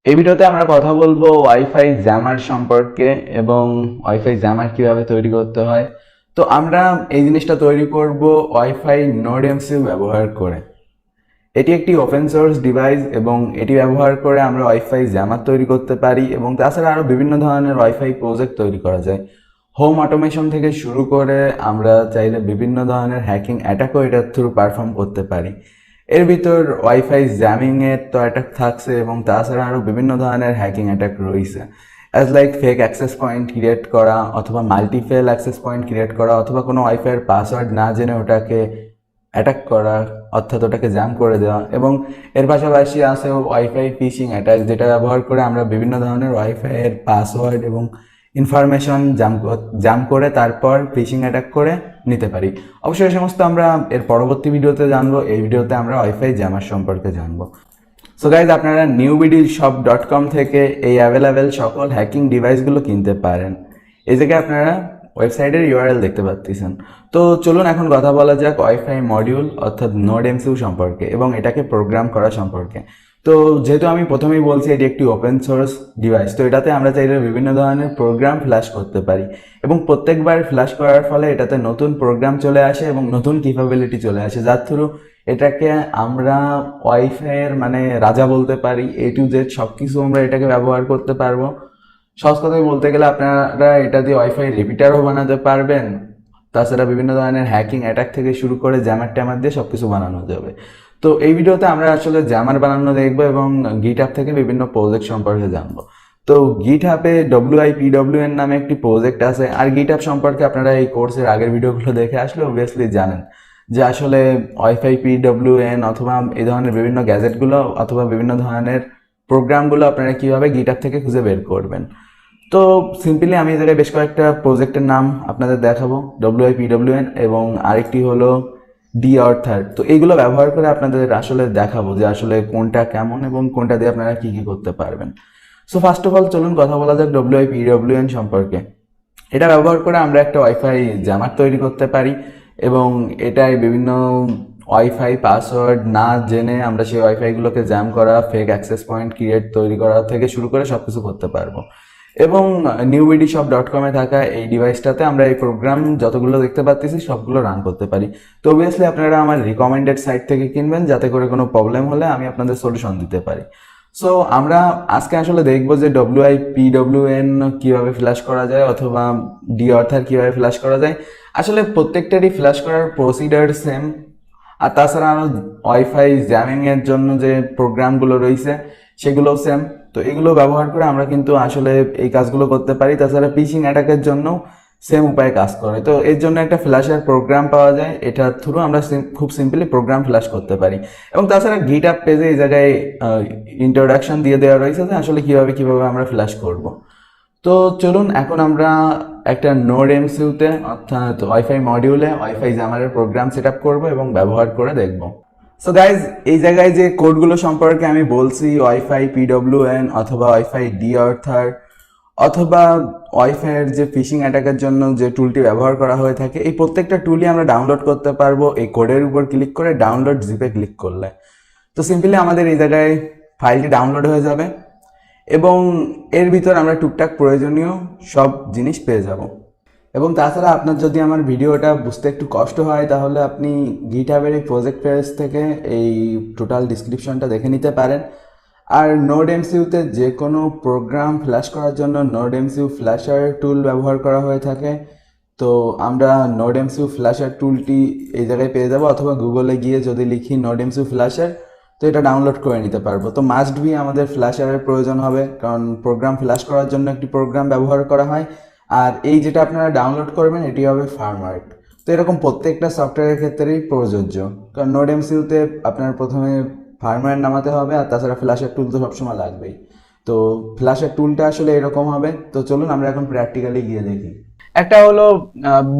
এই ভিডিওতে আমরা কথা বলবো ওয়াইফাই জ্যামার সম্পর্কে এবং ওয়াইফাই জ্যামার কিভাবে তৈরি করতে হয়। তো আমরা এই জিনিসটা তৈরি করব ওয়াইফাই নোড এমসিইউ ব্যবহার করে। এটি একটি ওপেন সোর্স ডিভাইস এবং এটি ব্যবহার করে আমরা ওয়াইফাই জ্যামার তৈরি করতে পারি এবং তাছাড়া আরও বিভিন্ন ধরনের ওয়াইফাই প্রজেক্ট তৈরি করা যায়। হোম অটোমেশন থেকে শুরু করে আমরা চাইলে বিভিন্ন ধরনের হ্যাকিং অ্যাটাকও এটার থ্রু পারফর্ম করতে পারি। এর ভিতর ওয়াইফাই জ্যামিং এর তো অ্যাটাক থাকছে এবং তাছাড়া আরও বিভিন্ন ধরনের হ্যাকিং অ্যাটাক রয়েছে, as like fake access point create করা অথবা মাল্টিফেল অ্যাক্সেস পয়েন্ট ক্রিয়েট করা অথবা কোনো ওয়াইফাইয়ের পাসওয়ার্ড না জেনে ওটাকে অ্যাটাক করা, অর্থাৎ ওটাকে জ্যাম করে দেওয়া। এবং এর পাশাপাশি আছে ওয়াইফাই ফিশিং অ্যাটাক, যেটা ব্যবহার করে আমরা বিভিন্ন ধরনের ওয়াইফাইয়ের পাসওয়ার্ড এবং ইনফরমেশন জাম করে তারপর ফিশিং অ্যাটাক করে নিতে পারি। অবশ্যই এই সমস্ত আমরা এর পরবর্তী ভিডিওতে জানবো। এই ভিডিওতে আমরা ওয়াইফাই জ্যামার সম্পর্কে জানবো। সো গাইজ, আপনারা newbdshop.com থেকে এই অ্যাভেলেবেল সকল হ্যাকিং ডিভাইসগুলো কিনতে পারেন। এই জায়গায় আপনারা ওয়েবসাইটের ইউআরএল দেখতে পাচ্ছেন। তো চলুন এখন কথা বলা যাক ওয়াইফাই মডিউল অর্থাৎ নোড এমসিইউ সম্পর্কে এবং এটাকে প্রোগ্রাম করা সম্পর্কে। তো যেহেতু আমি প্রথমেই বলছি এটি একটি ওপেন সোর্স ডিভাইস, তো এটাতে আমরা চাইলে বিভিন্ন ধরনের প্রোগ্রাম ফ্ল্যাশ করতে পারি এবং প্রত্যেকবার ফ্ল্যাশ করার ফলে এটাতে নতুন প্রোগ্রাম চলে আসে এবং নতুন ক্যাপাবিলিটি চলে আসে, যার থ্রু এটাকে আমরা ওয়াইফাইয়ের মানে রাজা বলতে পারি। এ টু জেড সব কিছু আমরা এটাকে ব্যবহার করতে পারবো। সহজ কথায় বলতে গেলে আপনারা এটা দিয়ে ওয়াইফাই রিপিটারও বানাতে পারবেন। তাছাড়া বিভিন্ন ধরনের হ্যাকিং অ্যাটাক থেকে শুরু করে জ্যামার ট্যামার দিয়ে সব কিছু বানানো যাবে। তো এই ভিডিওতে আমরা আসলে জ্যামার বানানো দেখবো এবং গিটহাব থেকে বিভিন্ন প্রজেক্ট সম্পর্কে জানবো। তো গিটহাবে WIPWN নামে একটি প্রজেক্ট আছে। আর গিটহাব সম্পর্কে আপনারা এই কোর্সের আগের ভিডিওগুলো দেখে আসলে অবভিয়াসলি জানেন যে আসলে ওয়াইফাই PWN অথবা এই ধরনের বিভিন্ন গ্যাজেটগুলো অথবা বিভিন্ন ধরনের প্রোগ্রামগুলো আপনারা কীভাবে গিটহাব থেকে খুঁজে বের করবেন। তো সিম্পলি আমি এই জায়গায় বেশ কয়েকটা প্রজেক্টের নাম আপনাদের দেখাবো, WIPWN এবং আরেকটি হলো ডিঅর্থার। তো এইগুলো ব্যবহার করে আপনাদের আসলে দেখাবো যে আসলে কোনটা কেমন এবং কোনটা দিয়ে আপনারা কি কি করতে পারবেন। সো ফার্স্ট অফ অল চলুন কথা বলা যাক WIPWN সম্পর্কে। এটা ব্যবহার করে আমরা একটা ওয়াইফাই জ্যামার তৈরি করতে পারি এবং এটাই বিভিন্ন ওয়াইফাই পাসওয়ার্ড না জেনে আমরা সেই ওয়াইফাইগুলোকে জ্যাম করা, ফেক অ্যাক্সেস পয়েন্ট ক্রিয়েট তৈরি করা থেকে শুরু করে সব কিছু করতে পারবো। এবং newbdshop.com এ থাকা এই ডিভাইসটাতে আমরা এই প্রোগ্রাম যতগুলো দেখতে পাচ্ছি সবগুলো রান করতে পারি। তো অবভিয়াসলি আপনারা আমার রিকমেন্ডেড সাইট থেকে কিনবেন, যাতে করে কোনো প্রবলেম হলে আমি আপনাদের সলিউশন দিতে পারি। সো আমরা আজকে আসলে দেখবো যে WIPWN কিভাবে ফ্ল্যাশ করা যায় অথবা ডিঅর্থার কিভাবে ফ্ল্যাশ করা যায়। আসলে প্রত্যেকটারই ফ্ল্যাশ করার প্রসিডার সেম, আর তাছাড়া আরও ওয়াইফাই জ্যামিং এর জন্য যে প্রোগ্রামগুলো রয়েছে সেগুলোও সেম। তো এগুলো ব্যবহার করে আমরা কিন্তু আসলে এই কাজগুলো করতে পারি। তাছাড়া ফিশিং অ্যাটাকের জন্য সেম উপায়ে কাজ করে। তো এর জন্য একটা ফ্ল্যাশের প্রোগ্রাম পাওয়া যায়, এটার থ্রু আমরা খুব সিম্পলি প্রোগ্রাম ফ্ল্যাশ করতে পারি। এবং তাছাড়া গিটহাব পেজে এই জায়গায় ইন্ট্রোডাকশন দিয়ে দেওয়া রয়েছে যে আসলে কিভাবে আমরা ফ্ল্যাশ করব। তো চলুন এখন আমরা একটা নোড এমসিইউতে অর্থাৎ ওয়াইফাই মডিউলে ওয়াইফাই জ্যামারের প্রোগ্রাম সেট আপ করবো এবং ব্যবহার করে দেখব। সো গাইজ, এই জায়গায় যে কোডগুলো সম্পর্কে আমি বলছি, ওয়াইফাই PWN অথবা ওয়াইফাই ডিঅর্থার অথবা ওয়াইফাইয়ের যে ফিশিং অ্যাটাকের জন্য যে টুলটি ব্যবহার করা হয়ে থাকে, এই প্রত্যেকটা টুলই আমরা ডাউনলোড করতে পারবো এই কোডের উপর ক্লিক করে ডাউনলোড জিপে ক্লিক করলে। তো সিম্পলি আমাদের এই জায়গায় ফাইলটি ডাউনলোড হয়ে যাবে এবং এর ভিতর আমরা টুকটাক প্রয়োজনীয় সব জিনিস পেয়ে যাব। এবং তাছাড়া আপনার যদি আমার ভিডিওটা বুঝতে একটু কষ্ট হয় তাহলে আপনি গিটহাবের এই প্রজেক্ট পেজ থেকে এই টোটাল ডিসক্রিপশনটা দেখে নিতে পারেন। আর নোড এমসিইউতে যে কোনো প্রোগ্রাম ফ্ল্যাশ করার জন্য নোড এমসিইউ ফ্ল্যাশার টুল ব্যবহার করা হয়ে থাকে। তো আমরা নোড এমসিইউ ফ্ল্যাশার টুলটি এই জায়গায় পেয়ে যাবো, অথবা গুগলে গিয়ে যদি লিখি নোড এমসিইউ ফ্ল্যাশার তো এটা ডাউনলোড করে নিতে পারবো। তো মাস্ট বি আমাদের ফ্ল্যাশারের প্রয়োজন হবে, কারণ প্রোগ্রাম ফ্ল্যাশ করার জন্য একটি প্রোগ্রাম ব্যবহার করা হয়। আর এই যেটা আপনারা ডাউনলোড করবেন এটি হবে ফার্মওয়্যার। তো এরকম প্রত্যেকটা সফটওয়্যারের ক্ষেত্রেই প্রযোজ্য, কারণ নোড এমসিইউতে আপনার প্রথমে ফার্মওয়্যার নামাতে হবে আর তাছাড়া ফ্ল্যাশের টুল তো সবসময় লাগবেই। তো ফ্ল্যাশের টুলটা আসলে এরকম হবে। তো চলুন আমরা এখন প্র্যাকটিক্যালি গিয়ে দেখি। একটা হলো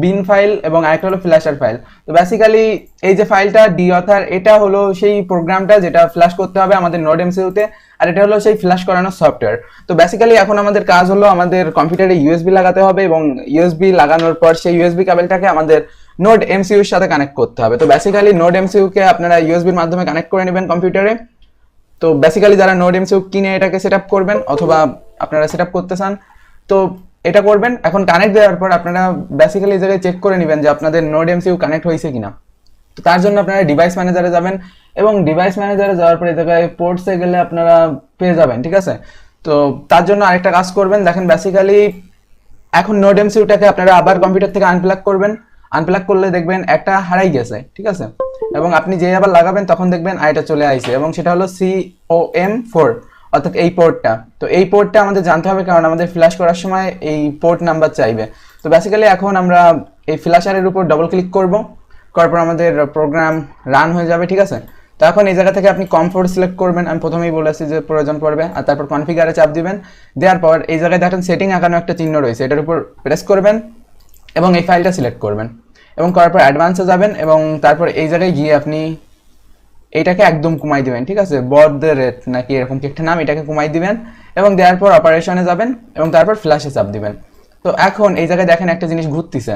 বিন ফাইল এবং আরেকটা হলো ফ্ল্যাশার ফাইল। তো বেসিক্যালি এই যে ফাইলটা ডিঅর্থার, এটা হলো সেই প্রোগ্রামটা যেটা ফ্ল্যাশ করতে হবে আমাদের নোড এমসিইউতে, আর এটা হলো সেই ফ্ল্যাশ করানোর সফটওয়্যার। তো বেসিক্যালি এখন আমাদের কাজ হলো আমাদের কম্পিউটারে ইউএসবি লাগাতে হবে এবং ইউএসবি লাগানোর পর সেই ইউএসবি কেবলটাকে আমাদের নোড এমসিইউর সাথে কানেক্ট করতে হবে। তো বেসিক্যালি নোড এমসিইউকে আপনারা ইউএসবির মাধ্যমে কানেক্ট করে নেবেন কম্পিউটারে। তো বেসিক্যালি যারা নোড এমসিইউ কিনে এটাকে সেট আপ করবেন অথবা আপনারা সেট আপ করতে চান, তো এটা করবেন। এখন কানেক্ট দেওয়ার পর আপনারা বেসিক্যালি এই জায়গায় চেক করে নেবেন যে আপনাদের নোড এমসিইউ কানেক্ট হয়েছে কিনা। তো তার জন্য আপনারা ডিভাইস ম্যানেজারে যাবেন এবং ডিভাইস ম্যানেজারে যাওয়ার পর এই জায়গায় পোর্টসে গেলে আপনারা পেয়ে যাবেন, ঠিক আছে। তো তার জন্য আরেকটা কাজ করবেন, দেখেন বেসিক্যালি এখন নোড এমসিইউটাকে আপনারা আবার কম্পিউটার থেকে আনপ্লাগ করবেন। আনপ্লাগ করলে দেখবেন একটা হারাই গেছে, ঠিক আছে। এবং আপনি যেই আবার লাগাবেন তখন দেখবেন এটা চলে আসছে এবং সেটা হলো COM4, অর্থাৎ এই পোর্টটা। তো এই পোর্টটা আমাদের জানতে হবে, কারণ আমাদের ফ্ল্যাশ করার সময় এই পোর্ট নাম্বার চাইবে। তো বেসিক্যালি এখন আমরা এই ফ্ল্যাশারের উপর ডবল ক্লিক করব, করার পর আমাদের প্রোগ্রাম রান হয়ে যাবে, ঠিক আছে। তো এখন এই জায়গা থেকে আপনি কমফোর্ট সিলেক্ট করবেন, আমি প্রথমেই বলেছি যে প্রয়োজন পড়বে, আর তারপর কনফিগারে চাপ দিবেন। দেওয়ার পর এই জায়গায় দেখেন সেটিং আঁকানো একটা চিহ্ন রয়েছে, এটার উপর প্রেস করবেন এবং এই ফাইলটা সিলেক্ট করবেন এবং করার পর অ্যাডভান্সে যাবেন এবং তারপর এই জায়গায় গিয়ে আপনি এইটাকে একদম কমাই দিবেন, ঠিক আছে। বর্ডের রেট নাকি এরকম কি একটা নাম, এটাকে কমাই দিবেন এবং দেওয়ার পর অপারেশনে যাবেন এবং তারপর ফ্ল্যাশে চাপ দিবেন। তো এখন এই জায়গায় দেখেন একটা জিনিস ঘুরতেছে,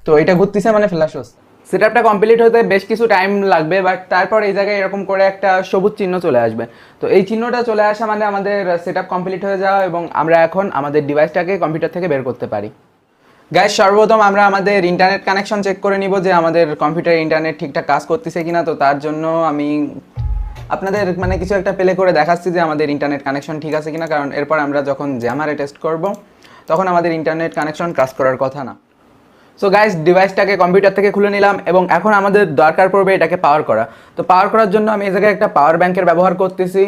তো এটা ঘুরতেছে মানে ফ্ল্যাশ হচ্ছে। সেটআপটা কমপ্লিট হতে বেশ কিছু টাইম লাগবে, বাট তারপর এই জায়গায় এরকম করে একটা সবুজ চিহ্ন চলে আসবে। তো এই চিহ্নটা চলে আসা মানে আমাদের সেটআপ কমপ্লিট হয়ে যাওয়া এবং আমরা এখন আমাদের ডিভাইসটাকে কম্পিউটার থেকে বের করতে পারি। গাইস, সর্বপ্রথম আমরা আমাদের ইন্টারনেট কানেকশন চেক করে নিব যে আমাদের কম্পিউটারে ইন্টারনেট ঠিকঠাক কাজ করতেছে কিনা। তো তার জন্য আমি আপনাদের মানে কিছু একটা প্লে করে দেখাচ্ছি যে আমাদের ইন্টারনেট কানেকশন ঠিক আছে কিনা, কারণ এরপর আমরা যখন জ্যামারে টেস্ট করব তখন আমাদের ইন্টারনেট কানেকশন কাজ করার কথা না। সো গাইস, ডিভাইসটাকে কম্পিউটার থেকে খুলে নিলাম এবং এখন আমাদের দরকার পড়বে এটাকে পাওয়ার করা। তো পাওয়ার করার জন্য আমি এই জায়গায় একটা পাওয়ার ব্যাংকের ব্যবহার করতেছি,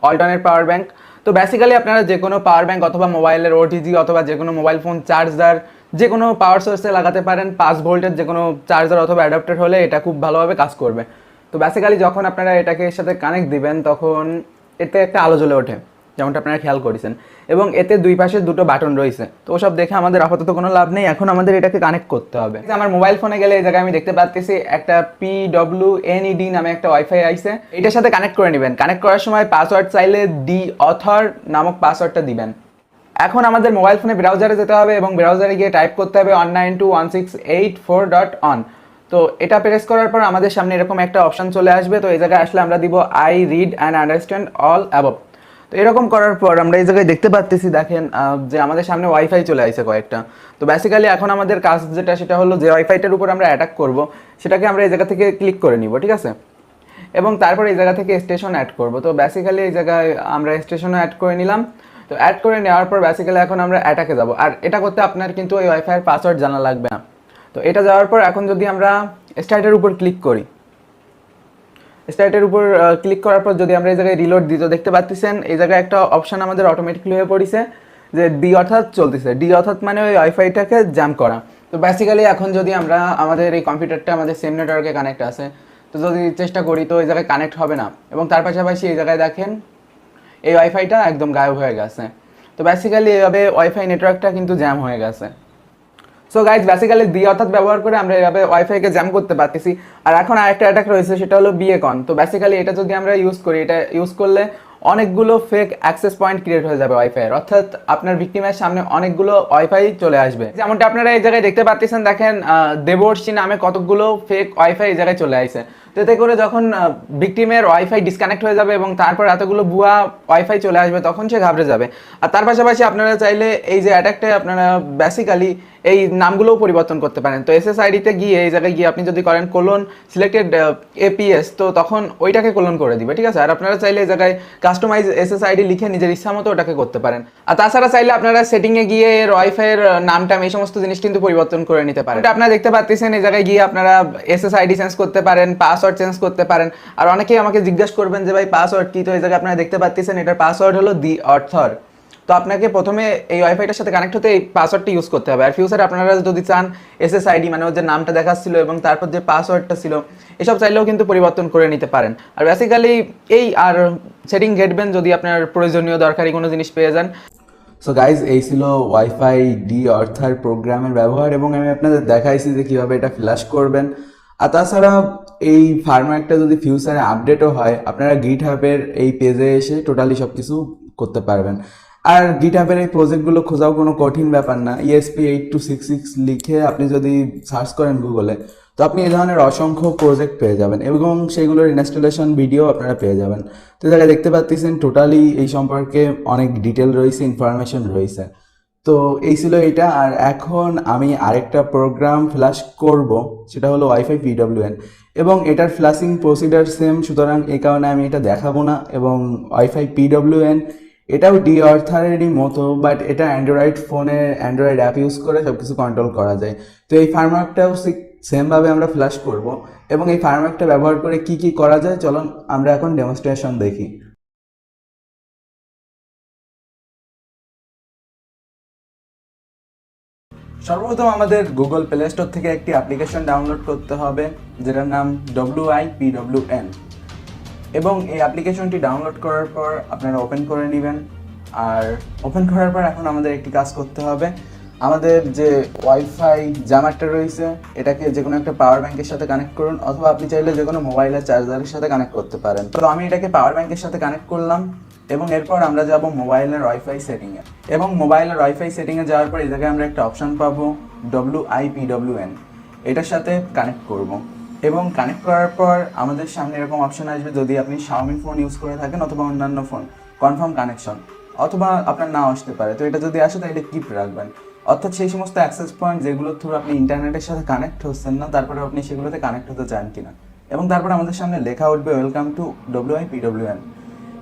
অল্টারনেট পাওয়ার ব্যাংক। তো বেসিক্যালি আপনারা যে কোনো পাওয়ার ব্যাংক অথবা মোবাইলের ওটিজি অথবা যে কোনো মোবাইল ফোন চার্জার যে কোনো পাওয়ার সোর্সে লাগাতে পারেন। 5 ভোল্টের যে কোনো চার্জার অথবা অ্যাডাপ্টার হলে এটা খুব ভালোভাবে কাজ করবে। তো বেসিক্যালি যখন আপনারা এটাকে এর সাথে কানেক্ট দিবেন তখন এতে একটা আলো জ্বলে ওঠে, যেমনটা আপনারা খেয়াল করেছেন, এবং এতে দুই পাশে দুটো বাটন রয়েছে। তো ওসব দেখে আমাদের আপাতত কোনো লাভ নেই, এখন আমাদের এটাকে কানেক্ট করতে হবে। আমার মোবাইল ফোনে গেলে এই জায়গায় আমি দেখতে পাচ্ছি একটা PWNED নামে একটা ওয়াইফাই আইছে, এটার সাথে কানেক্ট করে নেবেন। কানেক্ট করার সময় পাসওয়ার্ড চাইলে author নামক পাসওয়ার্ডটা দিবেন। এখন আমাদের মোবাইল ফোনে ব্রাউজারে যেতে হবে এবং ব্রাউজারে গিয়ে টাইপ করতে হবে 192.168.4.on। তো এটা প্রেস করার পর আমাদের সামনে এরকম একটা অপশন চলে আসবে। তো এই জায়গায় আসলে আমরা দিব I read and understand all above. তো এরকম করার পর আমরা এই জায়গায় দেখতে পাচ্ছি, দেখেন যে আমাদের সামনে ওয়াইফাই চলে আসছে কয়েকটা। তো বেসিক্যালি এখন আমাদের কাজ যেটা সেটা হলো যে ওয়াইফাইটার উপর আমরা অ্যাটাক করব সেটাকে আমরা এই জায়গা থেকে ক্লিক করে নিব, ঠিক আছে। এবং তারপর এই জায়গা থেকে স্টেশন অ্যাড করব। তো বেসিক্যালি এই জায়গায় আমরা স্টেশনও অ্যাড করে নিলাম। তো অ্যাড করে নেওয়ার পর বেসিক্যালি এখন আমরা অ্যাটাকে যাব, আর এটা করতে আপনার কিন্তু ওই ওয়াইফাইয়ের পাসওয়ার্ড জানা লাগবে না। তো এটা যাওয়ার পর এখন যদি আমরা স্টার্টের উপর ক্লিক করি, স্টার্টের উপর ক্লিক করার পর যদি আমরা এই জায়গায় রিলোড দিই, তো দেখতে পাচ্ছেন এই জায়গায় একটা অপশন আমাদের অটোমেটিকলি হয়ে পড়েছে যে ডি অর্থাৎ চলতেছে। ডি অর্থাৎ মানে ওই ওয়াইফাইটাকে জ্যাম করা। তো বেসিক্যালি এখন যদি আমরা আমাদের এই কম্পিউটারটা আমাদের সেম নেটওয়ার্কে কানেক্ট আছে, তো যদি চেষ্টা করি তো এই জায়গায় কানেক্ট হবে না, এবং তার পাশাপাশি এই জায়গায় দেখেন এই ওয়াইফাইটা একদম গায়েব হয়ে গেছে। তো বেসিক্যালি এইভাবে ওয়াইফাই নেটওয়ার্কটা কিন্তু জ্যাম হয়ে গেছে। সো গাইজ, বেসিক্যালি ডি অর্থাৎ ব্যবহার করে আমরা এইভাবে ওয়াইফাইকে জ্যাম করতে পারতেছি। আর এখন আরেকটা অ্যাটাক রয়েছে, সেটা হলো বিএকন। তো বেসিক্যালি এটা যদি আমরা ইউজ করি, এটা ইউজ করলে অনেকগুলো ফেক অ্যাক্সেস পয়েন্ট ক্রিয়েট হয়ে যাবে ওয়াইফাইয়ের, অর্থাৎ আপনার ভিক্টিমের সামনে অনেকগুলো ওয়াইফাই চলে আসবে। যেমনটা আপনারা এই জায়গায় দেখতে পাচ্ছেন, দেখেন দেবর্ষী নামে কতগুলো ফেক ওয়াইফাই এই জায়গায় চলে আসে। তো এতে করে যখন ভিক্টিমের ওয়াইফাই ডিসকানেক্ট হয়ে যাবে এবং তারপর এতগুলো ভুয়া ওয়াইফাই চলে আসবে, তখন সে ঘাবড়ে যাবে। আর তার পাশাপাশি আপনারা চাইলে এই যে অ্যাটাকটায় আপনারা বেসিক্যালি এই নামগুলোও পরিবর্তন করতে পারেন। তো SSID-তে গিয়ে এই জায়গায় গিয়ে আপনি যদি করেন কোলন সিলেক্টেড APS, তো তখন ওইটাকে কোলন করে দিবে, ঠিক আছে। আর আপনারা চাইলে এই জায়গায় কাস্টমাইজ SSID লিখে নিজের ইচ্ছা মতো ওটাকে করতে পারেন। আর তাছাড়া চাইলে আপনারা সেটিংয়ে গিয়ে এর ওয়াইফাইয়ের নামটা এই সমস্ত জিনিস কিন্তু পরিবর্তন করে নিতে পারেন। আপনারা দেখতে পাচ্ছেন এই জায়গায় গিয়ে আপনারা SSID চেঞ্জ করতে পারেন, পাসওয়ার্ড চেঞ্জ করতে পারেন। আর অনেকেই আমাকে জিজ্ঞাসা করবেন যে ভাই পাসওয়ার্ড কি, তো এই জায়গায় আপনারা দেখতে পাচ্ছেন এটার পাসওয়ার্ড হলো দি অর্থর। তো আপনাকে প্রথমে এই ওয়াইফাইটার সাথে কানেক্ট হতে এই পাসওয়ার্ডটা ইউজ করতে হবে। আর ফিউচারে আপনারা যদি চান SSID মানে ওর যে নামটা দেখাচ্ছিল এবং তারপর যে পাসওয়ার্ডটা ছিল, এসব চাইলেও কিন্তু পরিবর্তন করে নিতে পারেন। আর বেসিক্যালি এই আর সেটিং ঘেটবেন যদি আপনার প্রয়োজনীয় দরকারি কোনো জিনিস পেয়ে যান। সো গাইজ, এই ছিল ওয়াইফাই ডি অর্থার প্রোগ্রামের ব্যবহার, এবং আমি আপনাদের দেখাইছি যে কীভাবে এটা ফ্ল্যাশ করবেন। আর তাছাড়া এই ফার্মওয়্যারটা যদি ফিউচারে আপডেটও হয়, আপনারা গিটহাবের এই পেজে এসে টোটালি সব কিছু করতে পারবেন। আর গিটহাবের এই প্রজেক্টগুলো খোঁজাও কোনো কঠিন ব্যাপার না। ESP8266 লিখে আপনি যদি সার্চ করেন গুগলে, তো আপনি এই ধরনের অসংখ্য প্রজেক্ট পেয়ে যাবেন এবং সেগুলোর ইনস্টলেশন ভিডিও আপনারা পেয়ে যাবেন। তো জায়গায় দেখতে পাচ্ছেন টোটালি এই সম্পর্কে অনেক ডিটেল রয়েছে, ইনফরমেশন রয়েছে। তো এই ছিল এটা। আর এখন আমি আরেকটা প্রোগ্রাম ফ্ল্যাশ করব, সেটা হলো ওয়াইফাই পিডব্লিউএন, এবং এটার ফ্ল্যাশিং প্রসিডার সেম, সুতরাং এই কারণে আমি এটা দেখাবো না। এবং ওয়াইফাই পিডব্লিউএন এটাও ডি আর্থারেরই মতো, বাট এটা অ্যান্ড্রয়েড ফোনে অ্যান্ড্রয়েড অ্যাপ ইউজ করে সব কিছু কন্ট্রোল করা যায়। তো এই ফার্মওয়ার্কটাও সেমভাবে আমরা ফ্ল্যাশ করব, এবং এই ফার্মওয়ার্কটা ব্যবহার করে কি কি করা যায় চলুন আমরা এখন ডেমনস্ট্রেশন দেখি। সর্বপ্রথম আমাদের গুগল প্লে স্টোর থেকে একটি অ্যাপ্লিকেশন ডাউনলোড করতে হবে যেটার নাম WIPWN, এবং এই অ্যাপ্লিকেশনটি ডাউনলোড করার পর আপনারা ওপেন করে নেবেন। আর ওপেন করার পর এখন আমাদের একটি কাজ করতে হবে, আমাদের যে ওয়াইফাই জামারটা রয়েছে এটাকে যে কোনো একটা পাওয়ার ব্যাংকের সাথে কানেক্ট করুন, অথবা আপনি চাইলে যে কোনো মোবাইলের চার্জারের সাথে কানেক্ট করতে পারেন। তো আমি এটাকে পাওয়ার ব্যাংকের সাথে কানেক্ট করলাম, এবং এরপর আমরা যাব মোবাইলের ওয়াইফাই সেটিংয়ে। এবং মোবাইলের ওয়াইফাই সেটিংয়ে যাওয়ার পর এই জায়গায় আমরা একটা অপশন পাবো WIPWN, এটার সাথে কানেক্ট করব। এবং কানেক্ট করার পর আমাদের সামনে এরকম অপশন আসবে, যদি আপনি Xiaomi ফোন ইউজ করে থাকেন অথবা অন্যান্য ফোন, কনফার্ম কানেকশন, অথবা আপনার নাও আসতে পারে। তো এটা যদি আসে তাহলে কিপ রাখবেন, অর্থাৎ সেই সমস্ত অ্যাক্সেস পয়েন্ট যেগুলোর থ্রু আপনি ইন্টারনেটের সাথে কানেক্ট হচ্ছেন না, তারপরে আপনি সেগুলোতে কানেক্ট হতে চান কিনা। এবং তারপর আমাদের সামনে লেখা উঠবে ওয়েলকাম টু WIPWN,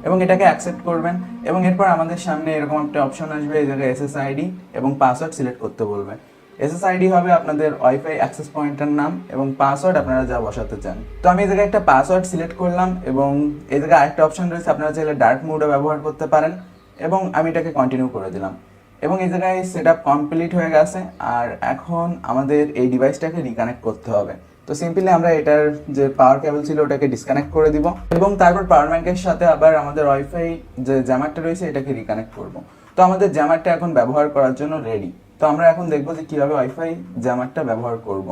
এবং এটাকে অ্যাকসেপ্ট করবেন। এবং এরপর আমাদের সামনে এরকম একটা অপশন আসবে, এই জায়গায় SSID এবং পাসওয়ার্ড সিলেক্ট করতে বলবে। SSID হবে আপনাদের ওয়াইফাই অ্যাক্সেস পয়েন্টের নাম, এবং পাসওয়ার্ড আপনারা যা বসাতে চান। তো আমি এই জায়গায় একটা পাসওয়ার্ড সিলেক্ট করলাম, এবং এই জায়গায় আরেকটা অপশন রয়েছে, আপনারা চাইলে ডার্ক মোডও ব্যবহার করতে পারেন, এবং আমি এটাকে কন্টিনিউ করে দিলাম। এবং এই জায়গায় সেট আপ কমপ্লিট হয়ে গেছে। আর এখন আমাদের এই ডিভাইসটাকে রিকানেক্ট করতে হবে। তো সিম্পলি আমরা এটার যে পাওয়ার কেবল ছিল ওটাকে ডিসকানেক্ট করে দিব, এবং তারপর পাওয়ার ব্যাংকের সাথে আবার আমাদের ওয়াইফাই যে জ্যামারটা রয়েছে এটাকে রিকানেক্ট করব। তো আমাদের জ্যামারটা এখন ব্যবহার করার জন্য রেডি। তো আমরা এখন দেখবো যে কীভাবে ওয়াইফাই জ্যামারটা ব্যবহার করব।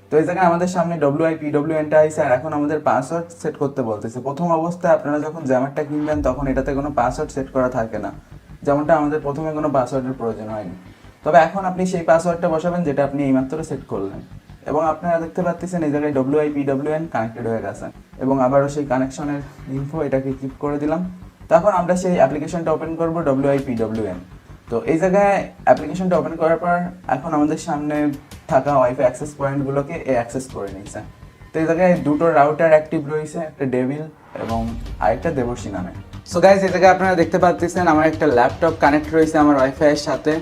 তো এই জায়গায় আমাদের সামনে WIPWNটা আছে, আর এখন আমাদের পাসওয়ার্ড সেট করতে বলতেছে। প্রথম অবস্থায় আপনারা যখন জ্যামারটা কিনবেন তখন এটাতে কোনো পাসওয়ার্ড সেট করা থাকে না, যেমনটা আমাদের প্রথমে কোনো পাসওয়ার্ডের প্রয়োজন হয়নি। তবে এখন আপনি সেই পাসওয়ার্ডটা বসাবেন যেটা আপনি এইমাত্র সেট করলেন, এবং আপনারা দেখতে পাচ্ছেন এই জায়গায় WIPWN কানেক্টেড হয়ে গেছে। এবং আবারও সেই কানেকশনের ইনফো এটাকে ক্লিক করে দিলাম। তখন আমরা সেই অ্যাপ্লিকেশনটা ওপেন করব WIPWN। তো এই জায়গায় অ্যাপ্লিকেশনটা ওপেন করার পর এখন আমাদের সামনে থাকা ওয়াইফাই অ্যাক্সেস পয়েন্টগুলোকে অ্যাক্সেস করে নিয়েছে। তো এই জায়গায় দুটো রাউটার অ্যাক্টিভ রয়েছে, একটা ডেভিল এবং আরেকটা দেবর্ষী নামে। সো গাইস, এই জায়গায় আপনারা দেখতে পাচ্ছেন আমার একটা ল্যাপটপ কানেক্ট রয়েছে আমার ওয়াইফাইয়ের সাথে।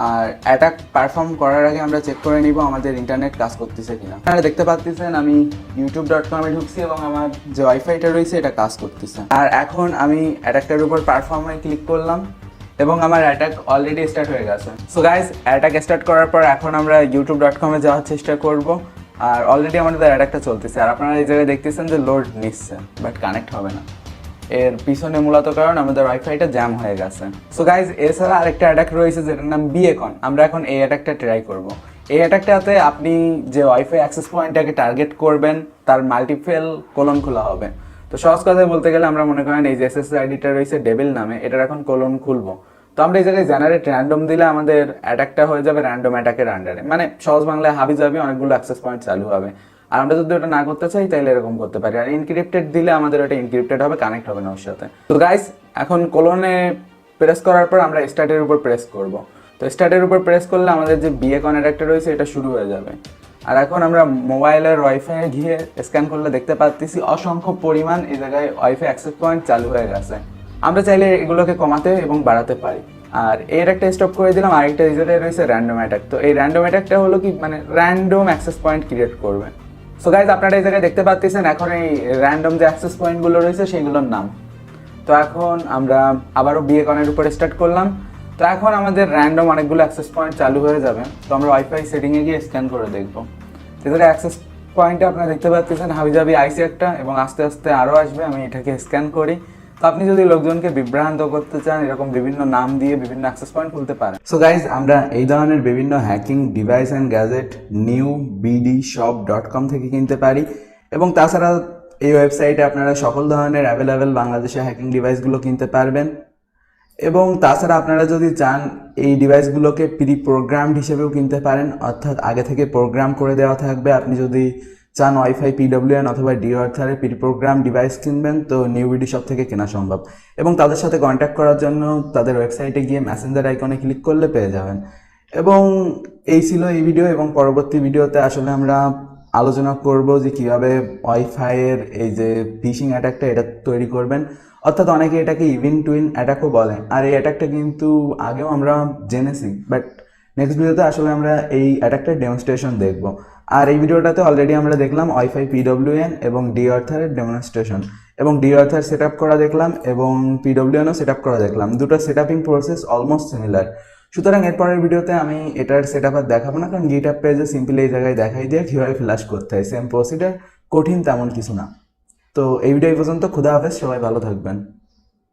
আর অ্যাটাক পারফর্ম করার আগে আমরা চেক করে নিব আমাদের ইন্টারনেট কাজ করতেছে কিনা। আপনারা দেখতে পাচ্ছেন আমি youtube.com-এ ঢুকছি এবং আমার যে ওয়াইফাইটা রয়েছে এটা কাজ করতেছে। আর এখন আমি অ্যাটাকটার উপর পারফর্মে ক্লিক করলাম, এবং আমার অ্যাটাক অলরেডি স্টার্ট হয়ে গেছে। সো গাইস, অ্যাটাক স্টার্ট করার পর এখন আমরা youtube.com-এ যাওয়ার চেষ্টা করব। আর অলরেডি আমাদের অ্যাটাকটা চলতেছে, আর আপনারা এই জায়গায় দেখতেছেন যে লোড নিচ্ছে, বাট কানেক্ট হবে না। এর পিছনে মূলত কারণ আমাদের ওয়াইফাইটা জ্যাম হয়ে গেছে। সো গাইজ, এছাড়া আরেকটা অ্যাটাক রয়েছে যেটার নাম বিএকন। আমরা এখন এই অ্যাটাকটা ট্রাই করব। এই অ্যাটাকটাতে আপনি যে ওয়াইফাই অ্যাক্সেস পয়েন্টটাকে টার্গেট করবেন তার মাল্টিপেল কোলন খোলা হবে। তো সহজ কথায় বলতে গেলে আমরা মনে করেন এই যে SSIDটা রয়েছে ডেভিল নামে, এটার এখন কোলন খুলবো। তো আমরা এই জায়গায় জেনারেট র্যান্ডম দিলে আমাদের অ্যাটাকটা হয়ে যাবে র্যান্ডম অ্যাটাকের আন্ডারে, মানে সহজ বাংলায় হাবি যাবে, অনেকগুলো অ্যাক্সেস পয়েন্ট চালু হবে। আর আমরা যদি ওটা না করতে চাই তাহলে এরকম করতে পারি। আর ইনক্রিপ্টেড দিলে আমাদের ওটা ইনক্রিপ্টেড হবে, কানেক্ট হবে না ওর সাথে। তো গাইস, এখন কোলনে প্রেস করার পর আমরা স্টার্টের উপর প্রেস করব। তো স্টার্টের উপর প্রেস করলে আমাদের যে বিএকন অ্যাটাকটা রয়েছে এটা শুরু হয়ে যাবে। আর এখন আমরা মোবাইলের ওয়াইফাই গিয়ে স্ক্যান করলে দেখতে পাচ্ছি অসংখ্য পরিমাণ এই জায়গায় ওয়াইফাই অ্যাক্সেস পয়েন্ট চালু হয়ে গেছে। আমরা চাইলে এগুলোকে কমাতে এবং বাড়াতে পারি। আর এর একটা স্টপ করে দিলাম। আরেকটা রিজাল্টে রয়েছে র্যান্ডম অ্যাটাক। তো এই র্যান্ডম অ্যাটাকটা হলো কি, মানে র্যান্ডম অ্যাক্সেস পয়েন্ট ক্রিয়েট করবে। সো গাইজ, আপনারা এই জায়গায় দেখতে পাচ্ছেন এখন এই র্যান্ডম যে অ্যাক্সেস পয়েন্টগুলো রয়েছে সেইগুলোর নাম। তো এখন আমরা আবারও বিএকনের উপর স্টার্ট করলাম। তো এখন আমাদের র্যান্ডম অনেকগুলো অ্যাক্সেস পয়েন্ট চালু হয়ে যাবে। তো আমরা ওয়াইফাই সেটিংয়ে গিয়ে স্ক্যান করে দেখবো। এদের অ্যাক্সেস পয়েন্টে আপনারা দেখতে পাচ্ছেন হাবিজাবি আইসি একটা, এবং আস্তে আস্তে আরও আসবে। আমি এটাকে স্ক্যান করি। তো আপনি যদি লোকজনকে বিভ্রান্ত করতে চান এরকম বিভিন্ন নাম দিয়ে বিভিন্ন অ্যাক্সেস পয়েন্ট খুলতে পারেন। সো গাইজ, আমরা এই ধরনের বিভিন্ন hacking device and gadget newbdshop.com থেকে কিনতে পারি, এবং তাছাড়া এই ওয়েবসাইটে আপনারা সকল ধরনের অ্যাভেলেবেল বাংলাদেশে হ্যাকিং ডিভাইসগুলো কিনতে পারবেন। এবং তাছাড়া আপনারা যদি চান এই ডিভাইসগুলোকে প্রি প্রোগ্রামড হিসেবেও কিনতে পারেন, অর্থাৎ আগে থেকে প্রোগ্রাম করে দেওয়া থাকবে। আপনি যদি চান ওয়াইফাই পিডব্লিউএন অথবা ডিওয়ার্থারের প্রি প্রোগ্রাম ডিভাইস কিনবেন, তো নিউ বিডি শপ থেকে কেনা সম্ভব। এবং তাদের সাথে কন্ট্যাক্ট করার জন্য তাদের ওয়েবসাইটে গিয়ে মেসেঞ্জার আইকনে ক্লিক করলে পেয়ে যাবেন। এবং এই ছিল এই ভিডিও, এবং পরবর্তী ভিডিওতে আসলে আমরা আলোচনা করব যে কীভাবে ওয়াইফাইয়ের এই যে ফিশিং অ্যাটাকটা এটা তৈরি করবেন, অর্থাৎ অনেকে এটাকে ইভিন টুইন অ্যাটাকও বলে। আর এই অ্যাটাকটা কিন্তু আগেও আমরা জেনেছি, বাট নেক্সট ভিডিওতে আসলে আমরা এই অ্যাটাকটার ডেমনস্ট্রেশন দেখব। আর এই ভিডিওটাতে অলরেডি আমরা দেখলাম ওয়াইফাই পিডব্লিউএন এবং ডিওয়ার্থারের ডেমনস্ট্রেশন, এবং ডিওয়ার্থার সেট আপ করা দেখলাম এবং পিডব্লিউএনও সেট আপ করা দেখলাম। দুটো সেট আপিং প্রসেস অলমোস্ট সিমিলার। সুতরাং এরপরের ভিডিওতে আমি এটার সেট আপ আর দেখাবো না, কারণ গিটহাব পেজে সিম্পলি এই জায়গায় দেখাই দিয়ে কীভাবে ফ্ল্যাশ করতে হয়, সেম প্রসিডার, কঠিন তেমন কিছু না। তো এই ভিডিও এই পর্যন্ত, খুদা হাফেজ, সবাই ভালো থাকবেন।